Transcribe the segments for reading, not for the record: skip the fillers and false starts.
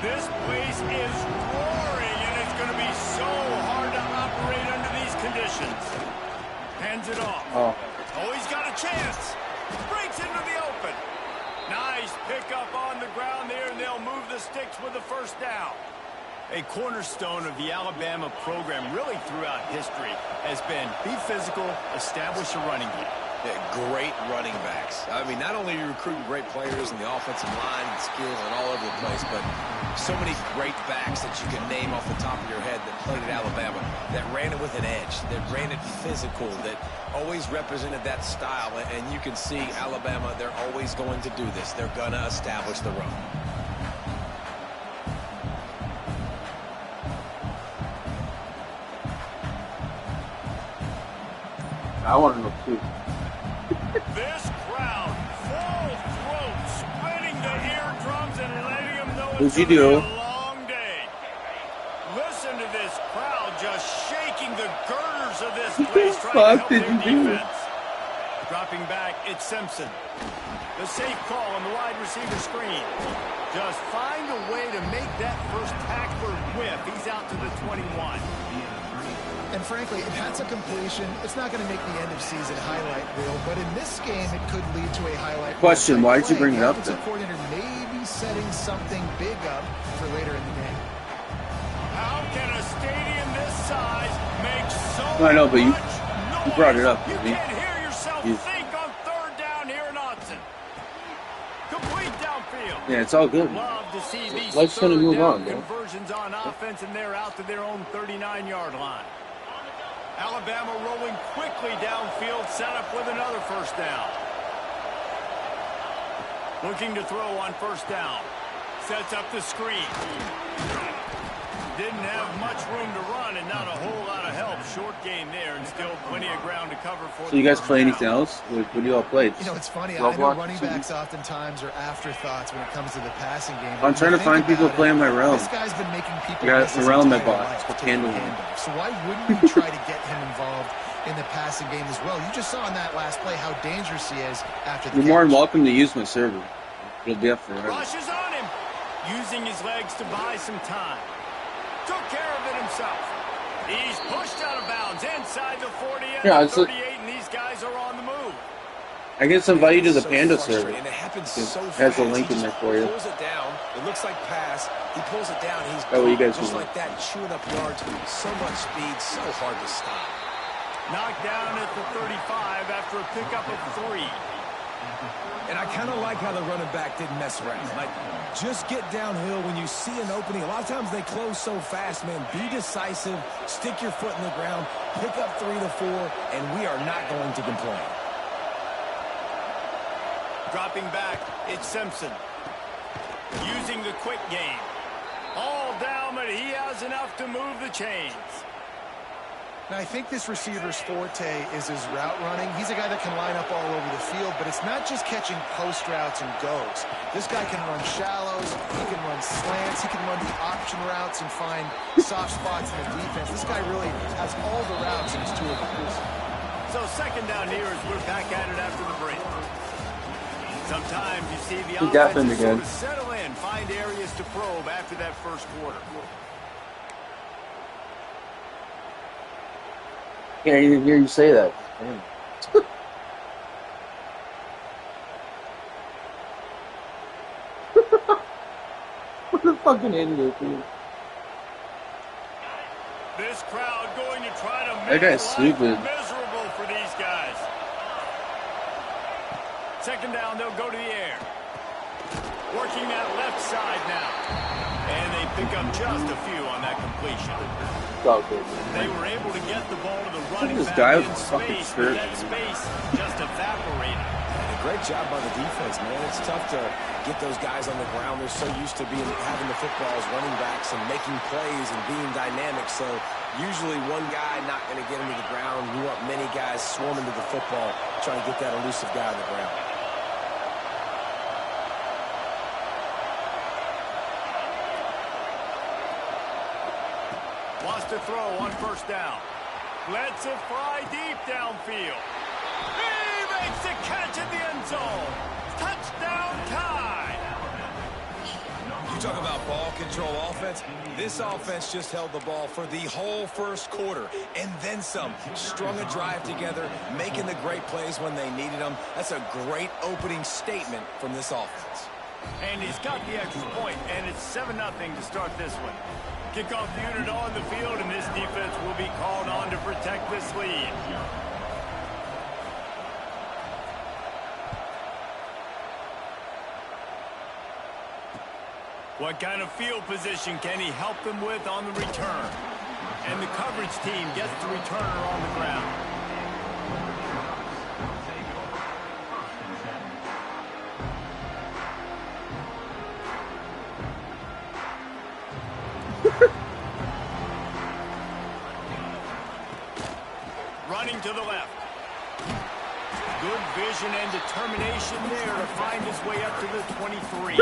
This place is roaring, and it's going to be so hard to operate under these conditions. Hands it off. Oh, he's got a chance. Breaks into the open. Nice pickup on the ground there, and they'll move the sticks with the first down. A cornerstone of the Alabama program really throughout history has been be physical, establish a running game. Yeah, great running backs. I mean, not only are you recruiting great players in the offensive line and skills and all over the place, but so many great backs that you can name off the top of your head that played at Alabama, that ran it with an edge, that ran it physical, that always represented that style. And you can see Alabama, they're always going to do this. They're going to establish the run. I want to know too. This crowd, full throat, splitting the eardrums and letting them know it's What'd you do? a long day. Listen to this crowd just shaking the girders of this place, trying to help their defense. Dropping back, it's Simpson. The safe call on the wide receiver screen. Just find a way to make that first tackler whiff. He's out to the 21. And frankly, if that's a completion, it's not going to make the end of season highlight reel. But in this game, it could lead to a highlight reel. Question, why did you bring it up then? The coordinator may be setting something big up for later in the game. How can a stadium this size make so I know, but you brought it up. You can't hear yourself think on third down here in Autzen. Complete downfield. Yeah, it's all good. Love to see these Life's gonna move on, bro. conversions on offense, and they're out to their own 39-yard line. Alabama rolling quickly downfield, set up with another first down. Looking to throw on first down. Sets up the screen. Didn't have much room to run and not a whole lot of help. Short game there and still plenty of ground to cover for. So you guys play anything else? What do you all play? You know, it's funny. Roblox? I know running backs oftentimes are afterthoughts when it comes to the passing game. I'm trying to find people playing my realm. This guy's been making people. I got the realm I bought. Handle. So why wouldn't you try to get him involved in the passing game as well? You just saw in that last play how dangerous he is after the You're more than welcome to use my server. It'll be up forever. Rushes on him. Using his legs to buy some time. Took care of it himself. He's pushed out of bounds inside the 40 and 38, and these guys are on the move. I guess invite you to the Panda server. And it happens so fast. Has a link in there for you. He pulls it down. It looks like pass. He pulls it down. He's what you guys just doing? like that, chewing up yards. So much speed, so hard to stop. Knocked down at the 35 after a pickup of 3. And I kind of like how the running back didn't mess around. Like, just get downhill when you see an opening. A lot of times they close so fast, man. Be decisive. Stick your foot in the ground. Pick up 3 to 4, and we are not going to complain. Dropping back, it's Simpson. Using the quick game. All down, but he has enough to move the chains. Now, I think this receiver's forte is his route running. He's a guy that can line up all over the field, but it's not just catching post routes and goes. This guy can run shallows, he can run slants, he can run the option routes and find soft spots in the defense. This guy really has all the routes in his toolbox. So second down here as we're back at it after the break. Sometimes you see the offense sort of settle in, find areas to probe after that first quarter. Can't even hear you say that. What a fucking idiot, dude. This crowd going to try to That guy's stupid. Miserable for these guys. Second down, they'll go to the air. Working that left side now. And they pick up just a few on that completion. They were able to get the ball to the running back in space, but that space just evaporated. And a great job by the defense, man. It's tough to get those guys on the ground. They're so used to having the football as running backs and making plays and being dynamic. So usually one guy not going to get him to the ground. You want many guys swarming to the football, trying to get that elusive guy on the ground. To throw on first down. Lets it fly deep downfield. He makes the catch in the end zone. Touchdown time. You talk about ball control offense. This offense just held the ball for the whole first quarter and then some. Strung a drive together, making the great plays when they needed them. That's a great opening statement from this offense. And he's got the extra point, and it's 7-0 to start this one. Kickoff unit on the field, and this defense will be called on to protect this lead. What kind of field position can he help them with on the return? And the coverage team gets the returner on the ground. Running to the left. Good vision and determination there to find his way up to the 23.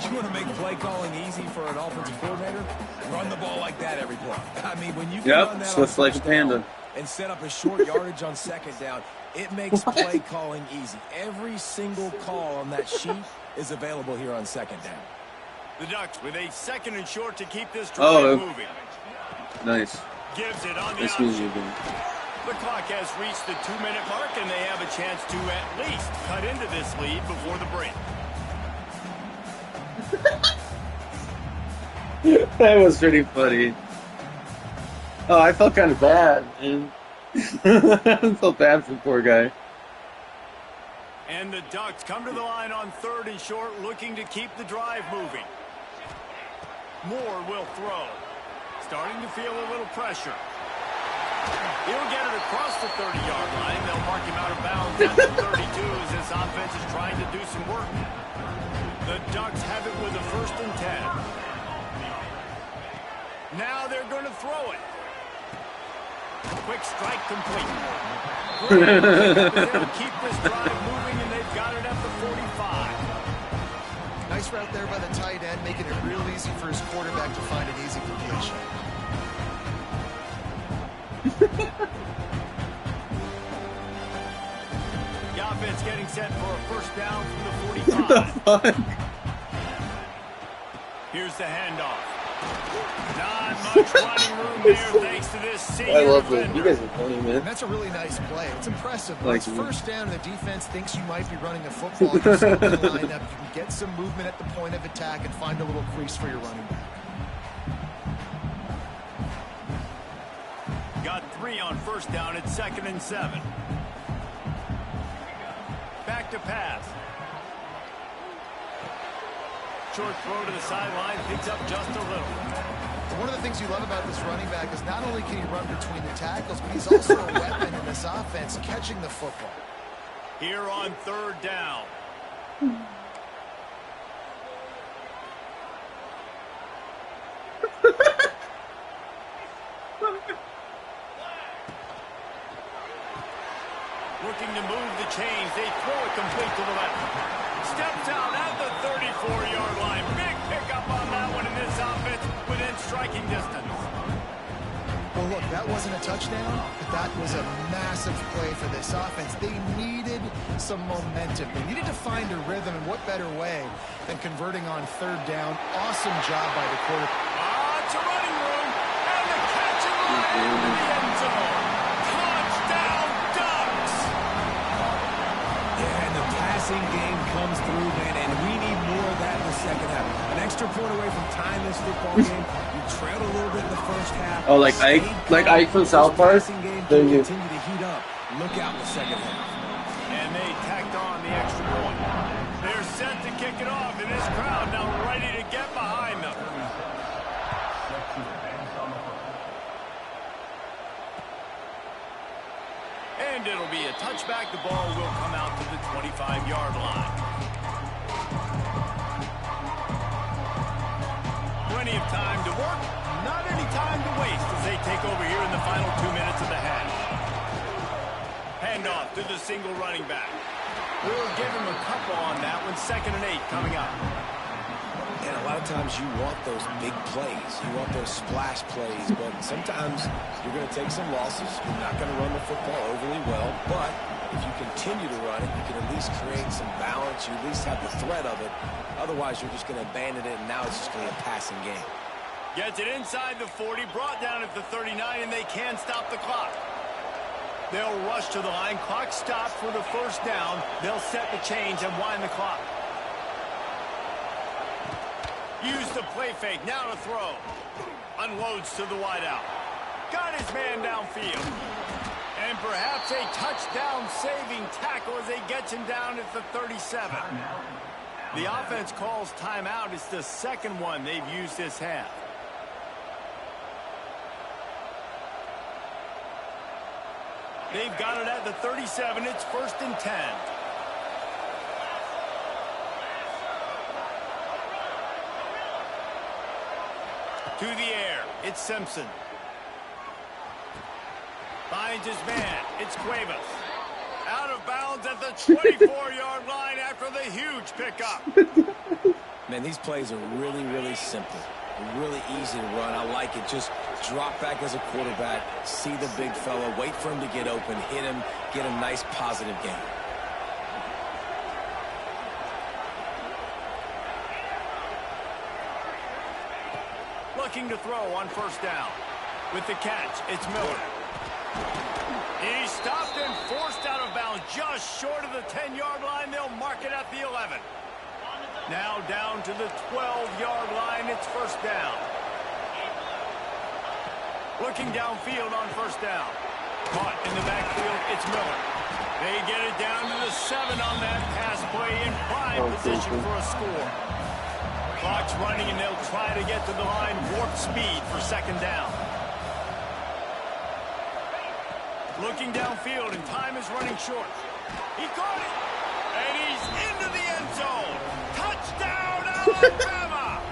You want to make play calling easy for an offensive coordinator? Run the ball like that every play. I mean, when you can run that swift like a panda and set up a short yardage on second down, it makes play calling easy. Every single call on that sheet is available here on second down. The Ducks with a 2nd and short to keep this drive moving. Nice. Gives it on the Nice option. The clock has reached the 2-minute mark, and they have a chance to at least cut into this lead before the break. That was pretty funny. Oh, I felt kind of bad, man. I felt bad for the poor guy. And the Ducks come to the line on 3rd and short, looking to keep the drive moving. Moore will throw. Starting to feel a little pressure. He'll get it across the 30-yard line. They'll mark him out of bounds at the 32 as this offense is trying to do some work. The Ducks have it with a 1st and 10. Now they're going to throw it. Quick strike complete. Great pickup there to keep this drive moving, and they've got it at the 45. Nice route there by the tight end, making it real easy for his quarterback to find an easy completion. The offense getting set for a 1st down from the 45. What the fuck? Here's the handoff. Not much running room there thanks to this senior I love defender. it. You guys are funny, man. And that's a really nice play. It's impressive. When Like it's you. 1st down and the defense thinks you might be running the football, you just open the line up, you can get some movement at the point of attack and find a little crease for your running back. Got 3 on 1st down at 2nd and 7. Back to pass. Short throw to the sideline, picks up just a little. One of the things you love about this running back is not only can he run between the tackles, but he's also a weapon in this offense, catching the football. Here on 3rd down. Looking to move the chains. They throw it complete to the left. Steps out at the 34-yard line. Big pickup on that one in this offense within striking distance. Well, look, that wasn't a touchdown, but that was a massive play for this offense. They needed some momentum. They needed to find a rhythm, and what better way than converting on 3rd down. Awesome job by the quarterback. It's a running room, and the catch and run into the end zone. Touchdown, Ducks! Yeah, and the passing game comes through, man, and we need more of that in the second half. An extra point away from tying this football game. You trailed a little bit in the first half. Oh, like Ike from South Park? There you continue to heat up. Look out in the second half. And they tacked on the extra point. They're set to kick it off, and this crowd now ready to get behind them. And it'll be a touchback. The ball will come out to the 25-yard line. Plenty of time to work, not any time to waste as they take over here in the final 2 minutes of the half. Handoff to the single running back. We'll give him a couple on that one. 2nd and 8 coming up. And a lot of times you want those big plays. You want those splash plays, but sometimes you're going to take some losses. You're not going to run the football overly well, but If you continue to run it, you can at least create some balance. You at least have the threat of it. Otherwise, you're just going to abandon it, and now it's just going to be a passing game. Gets it inside the 40, brought down at the 39, and they can stop the clock. They'll rush to the line. Clock stopped for the first down. They'll set the change and wind the clock. Use the play fake. Now to throw. Unloads to the wideout. Got his man downfield. And perhaps a touchdown-saving tackle as they get him down at the 37. The offense calls timeout. It's the second one they've used this half. They've got it at the 37. It's 1st and 10. To the air. It's Simpson. Finds his man. It's Cuevas. Out of bounds at the 24-yard line after the huge pickup. Man, these plays are really, really simple. Really easy to run. I like it. Just drop back as a quarterback, see the big fella, wait for him to get open, hit him, get a nice positive gain. Looking to throw on first down. With the catch, it's Miller. He's stopped and forced out of bounds just short of the 10-yard line. They'll mark it at the 11. Now down to the 12-yard line. It's first down. Looking downfield on first down. Caught in the backfield. It's Miller. They get it down to the 7 on that pass play in prime position for a score. Clock's running, and they'll try to get to the line. Warp speed for second down. Looking downfield, and time is running short. He caught it, and he's into the end zone. Touchdown, Alabama!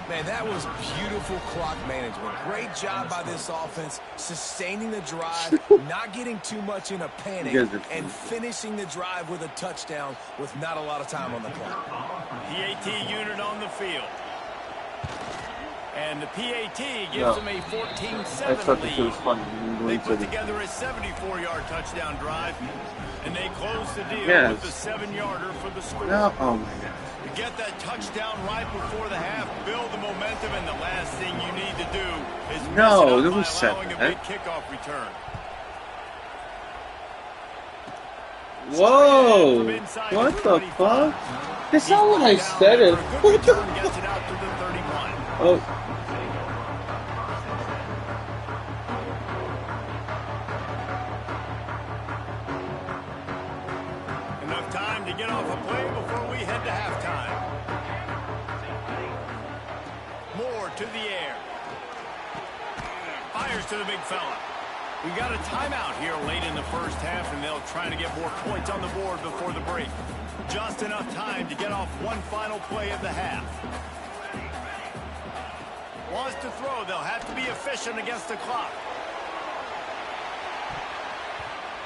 Man, that was beautiful clock management. Great job by this offense, sustaining the drive, not getting too much in a panic, and finishing the drive with a touchdown with not a lot of time on the clock. PAT unit on the field. And the PAT gives them a 14-7 lead. They put together a 74-yard touchdown drive, and they close the deal with the 7-yarder for the score. Oh, my God. To get that touchdown right before the half, build the momentum, and the last thing you need to do is mess it up by allowing a big kickoff return. Whoa! What the fuck? That's not what I said. It. What the fuck? Oh. Enough time to get off a play before we head to halftime. Moore to the air. Fires to the big fella. We got a timeout here late in the first half, and they'll try to get more points on the board before the break. Just enough time to get off one final play of the half. Wants to throw. They'll have to be efficient against the clock.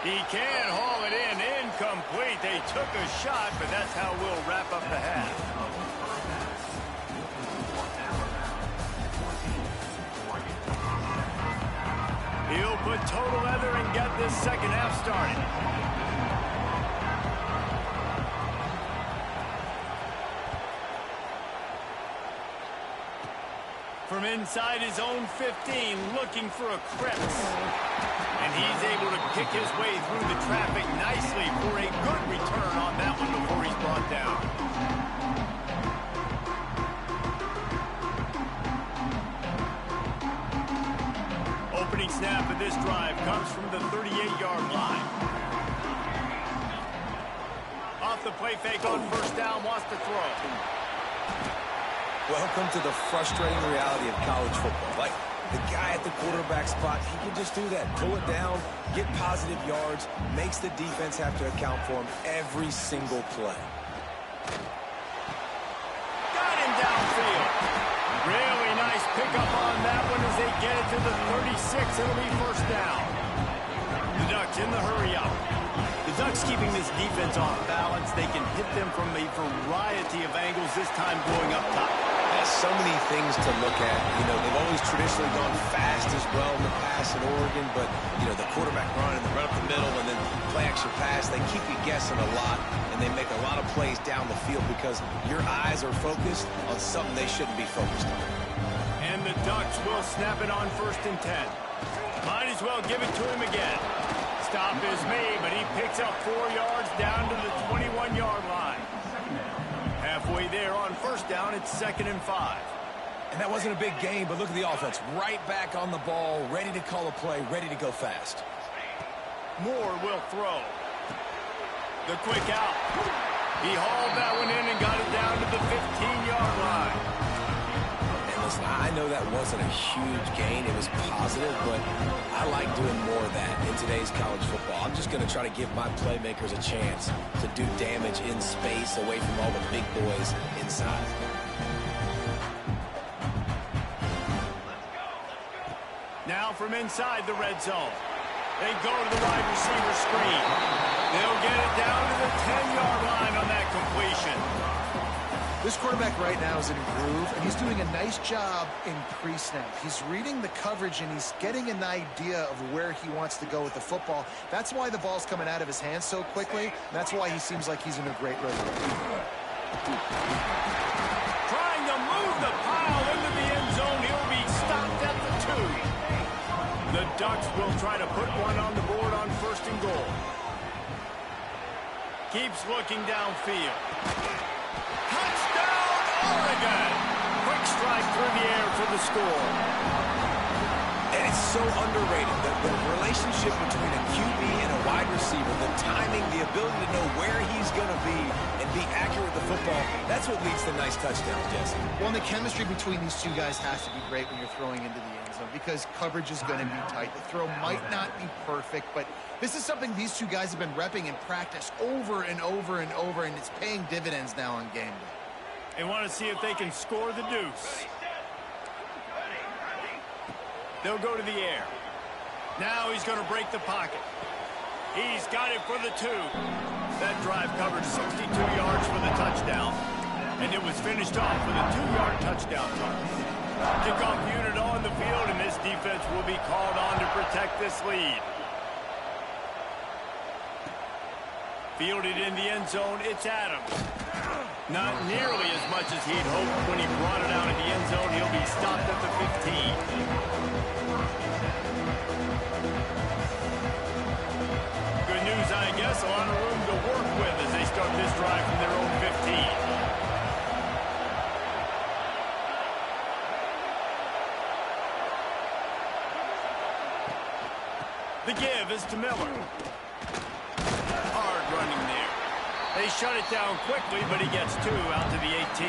He can't haul it in. Incomplete. They took a shot, but that's how we'll wrap up the half. He'll put total leather and get this second half started. From inside his own 15, looking for a crevice. And he's able to kick his way through the traffic nicely for a good return on that one before he's brought down. Opening snap of this drive comes from the 38-yard line. Off the play fake on first down, wants to throw. Welcome to the frustrating reality of college football. Like, the guy at the quarterback spot, he can just do that. Pull it down, get positive yards, makes the defense have to account for him every single play. Got him downfield. Really nice pickup on that one as they get it to the 36. It'll be first down. The Ducks in the hurry up. The Ducks keeping this defense off balance. They can hit them from a variety of angles, this time going up top. So many things to look at. You know, they've always traditionally gone fast as well in the pass in Oregon, but, you know, the quarterback run and the run up the middle and then play action pass, they keep you guessing a lot, and they make a lot of plays down the field because your eyes are focused on something they shouldn't be focused on. And the Ducks will snap it on 1st and 10. Might as well give it to him again. Stop is made, but he picks up 4 yards down to the 21-yard line. Halfway there on 1st down, it's 2nd and 5. And that wasn't a big gain, but look at the offense. Right back on the ball, ready to call a play, ready to go fast. Moore will throw. The quick out. He hauled that one in and got it down to the 15-yard line. And listen, I know that wasn't a huge gain. It was positive, but I like doing more of that in today's college football. I'm just going to try to give my playmakers a chance to do damage in space away from all the big boys inside. Now from inside the red zone. They go to the wide receiver screen. They'll get it down to the 10-yard line on that completion. This quarterback right now is in a groove, and he's doing a nice job in pre-snap. He's reading the coverage, and he's getting an idea of where he wants to go with the football. That's why the ball's coming out of his hands so quickly. And that's why he seems like he's in a great rhythm. Trying to move the pile into the end zone. He'll be stopped at the 2. The Ducks will try to put one on the board on 1st and goal. Keeps looking downfield. Touchdown, Oregon! Quick strike through the air for the score. And it's so underrated. The relationship between a QB and a wide receiver, the timing, the ability to know where he's going to be and be accurate with the football, that's what leads to nice touchdowns, Jesse. Well, and the chemistry between these two guys has to be great when you're throwing into the end zone because coverage is going to be tight. The throw might not be perfect, but this is something these two guys have been repping in practice over and over and over, and it's paying dividends now on game day. They want to see if they can score the deuce. They'll go to the air. Now he's going to break the pocket. He's got it for the 2. That drive covered 62 yards for the touchdown. And it was finished off with a 2-yard touchdown run. Kickoff unit on the field, and this defense will be called on to protect this lead. Fielded in the end zone, it's Adams. Not nearly as much as he'd hoped when he brought it out of the end zone. He'll be stopped at the 15. Good news, I guess. A lot of room to work with as they start this drive from their own 15. The give is to Miller. Hard running there. They shut it down quickly, but he gets 2 out to the 18.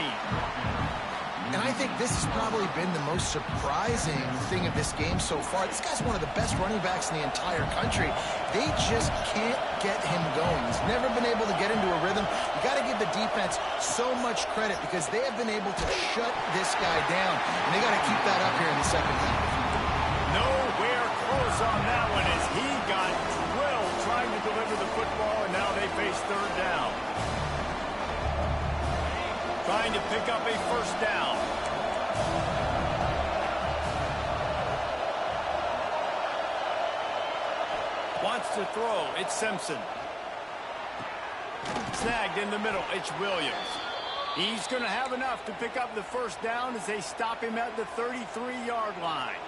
And I think this has probably been the most surprising thing of this game so far. This guy's one of the best running backs in the entire country. They just can't get him going. He's never been able to get into a rhythm. You got to give the defense so much credit because they have been able to shut this guy down. And they got to keep that up here in the second half. Nowhere close on that one as he got drilled trying to deliver the football, and now they face 3rd down. Trying to pick up a 1st down. Wants to throw. It's Simpson. Snagged in the middle. It's Williams. He's going to have enough to pick up the 1st down as they stop him at the 33-yard line.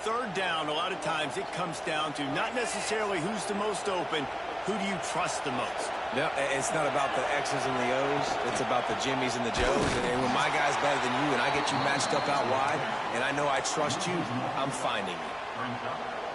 3rd down, a lot of times it comes down to not necessarily who's the most open, who do you trust the most? No, it's not about the X's and the O's. It's about the Jimmys and the Joes. And when my guy's better than you and I get you matched up out wide and I know I trust you, I'm finding you.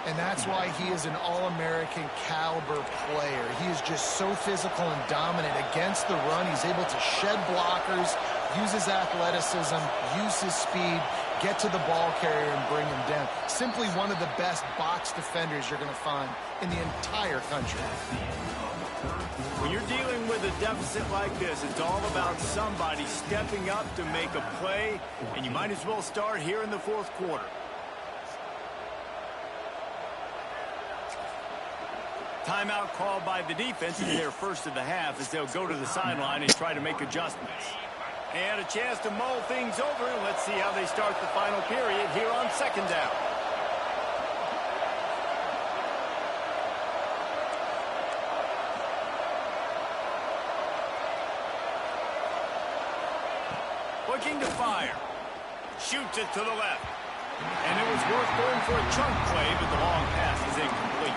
And that's why he is an All-American caliber player. He is just so physical and dominant against the run. He's able to shed blockers, use his athleticism, use his speed, get to the ball carrier and bring him down. Simply one of the best box defenders you're going to find in the entire country. When you're dealing with a deficit like this, it's all about somebody stepping up to make a play, and you might as well start here in the 4th quarter. Timeout called by the defense in their first of the half as they'll go to the sideline and try to make adjustments. And a chance to mull things over. Let's see how they start the final period here on second down. Looking to fire. Shoots it to the left. And it was worth going for a chunk play, but the long pass is incomplete.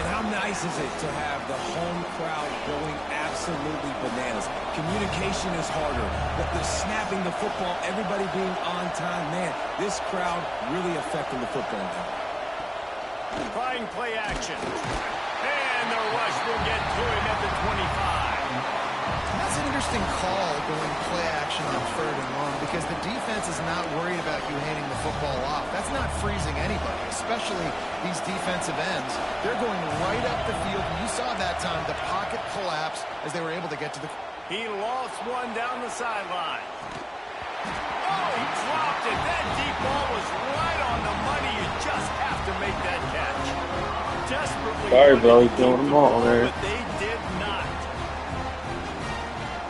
And how nice is it to have the home crowd going absolutely bananas? Communication is harder, but the snapping the football, everybody being on time, man, this crowd really affecting the football game. Trying play action. And the rush will get to him at the 25. That's an interesting call going play action on 3rd and long because the defense is not worried about you handing the football off. That's not freezing anybody, especially these defensive ends. They're going right up the field. And you saw that time the pocket collapse as they were able to get to the... He lost one down the sideline. Oh, he dropped it. That deep ball was right on the money. You just have to make that catch. Desperately. Sorry, bro. He's doing them all there. But they did not.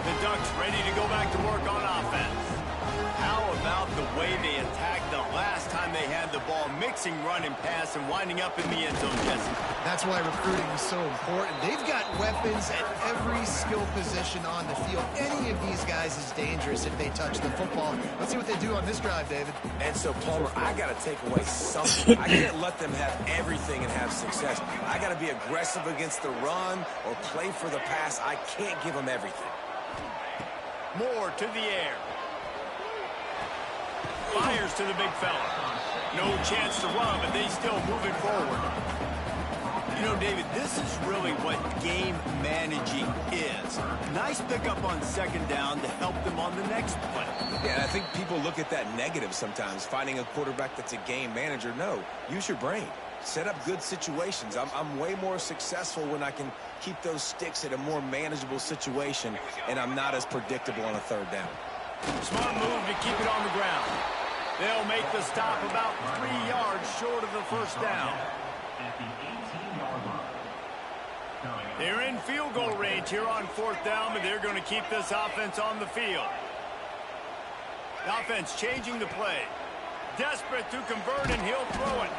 The Ducks ready to go back to work on offense. How about the way they attacked the last time they had the ball, mixing run and pass and winding up in the end zone, Jesse? That's why recruiting is so important. They've got weapons at every skill position on the field. Any of these guys is dangerous if they touch the football. Let's see what they do on this drive, David. And so, Palmer, I got to take away something. I can't let them have everything and have success. I got to be aggressive against the run or play for the pass. I can't give them everything. Moore to the air. Fires to the big fella. No chance to run, but they still moving forward. You know, David, this is really what game managing is. Nice pickup on second down to help them on the next play. Yeah, and I think people look at that negative sometimes, finding a quarterback that's a game manager. No, use your brain. Set up good situations. I'm way more successful when I can keep those sticks at a more manageable situation, and I'm not as predictable on a 3rd down. Smart move to keep it on the ground. They'll make the stop about 3 yards short of the first down. They're in field goal range here on 4th down, but they're going to keep this offense on the field. The offense changing the play. Desperate to convert, and he'll throw it.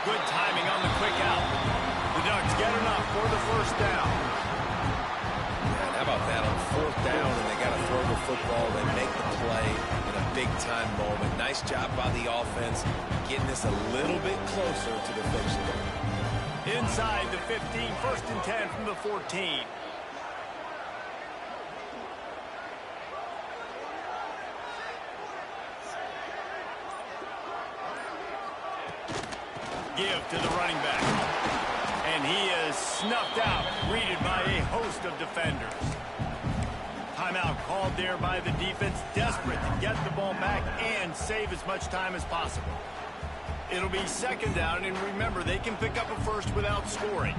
Good timing on the quick out. The Ducks get enough for the first down. And how about that on 4th down, and they got to throw the football. They make the play in a big-time moment. Nice job by the offense, getting this a little bit closer to the finish line. Inside the 15, 1st and 10 from the 14. Give to the running back. And he is snuffed out, greeted by a host of defenders. Timeout called there by the defense, desperate to get the ball back and save as much time as possible. It'll be 2nd down, and remember, they can pick up a first without scoring.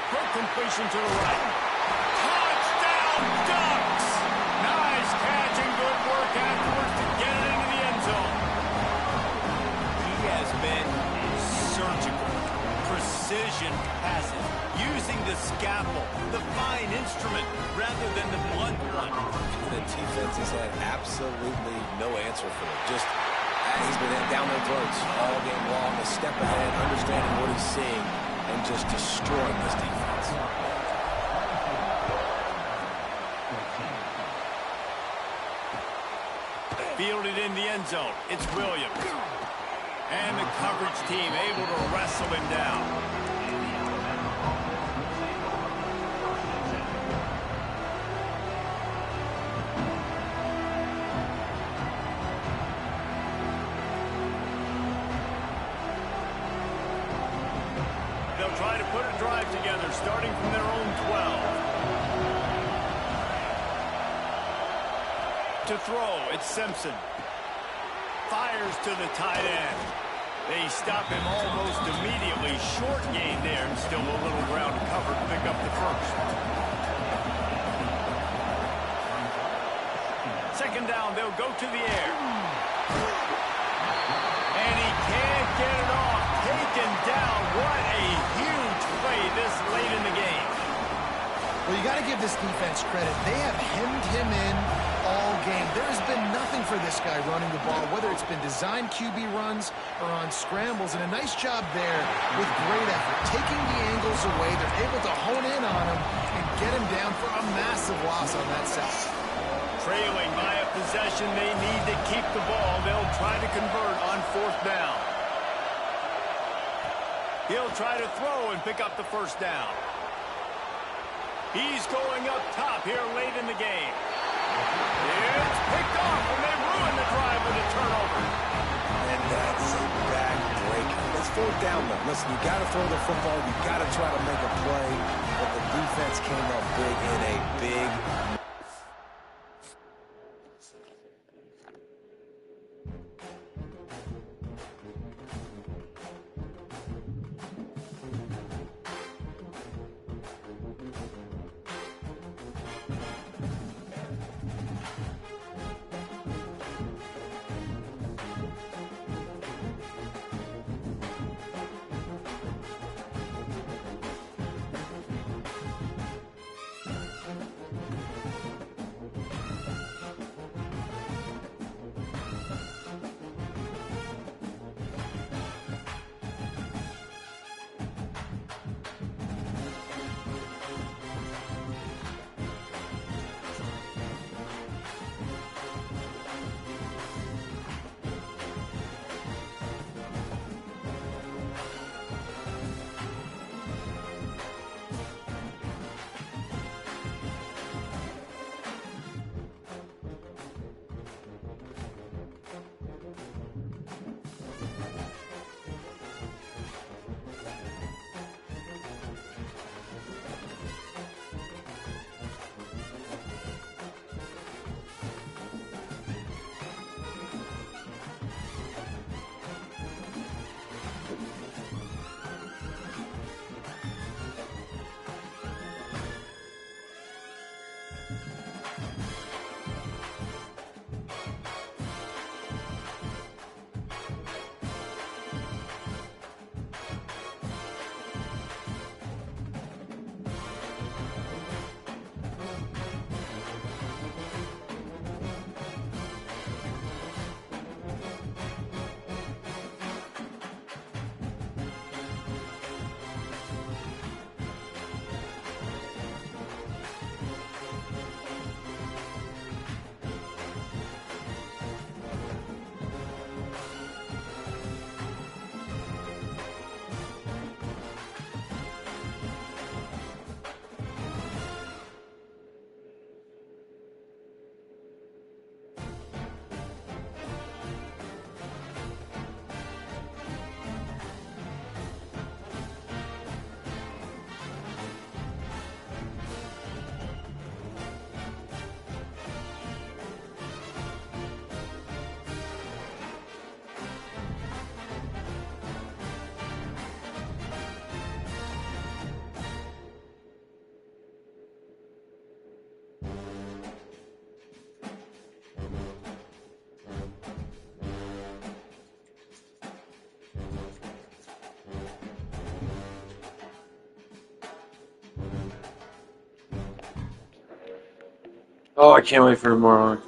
Quick completion to the right. Touchdown, Ducks! Nice catch and good work afterwards to get it into the end zone. He has been surgical. Precision passes, using the scalpel, the fine instrument, rather than the blunt one. The defense has had absolutely no answer for it. Just, he's been down their throats all game long, a step ahead, understanding what he's seeing, and just destroying this defense. Fielded in the end zone. It's Williams. And the coverage team able to wrestle him down. They'll try to put a drive together, starting from their own 12. To throw, it's Simpson. Fires to the tight end. They stop him almost immediately. Short gain there, and still a little ground to cover to pick up the first. 2nd down, they'll go to the air. And he can't get it off. Taken down. What a huge play this late in the game. to give this defense credit. They have hemmed him in all game. There has been nothing for this guy running the ball, whether it's been designed QB runs or on scrambles. And a nice job there with great effort. Taking the angles away, they're able to hone in on him and get him down for a massive loss on that sack. Trailing by a possession, they need to keep the ball. They'll try to convert on 4th down. He'll try to throw and pick up the 1st down. He's going up top here late in the game. It's picked off, and they ruin the drive with a turnover. And that's a back-breaker. It's 4th down, though. Listen, you got to throw the football. You got to try to make a play. But the defense came up big in a big Oh, I can't wait for tomorrow.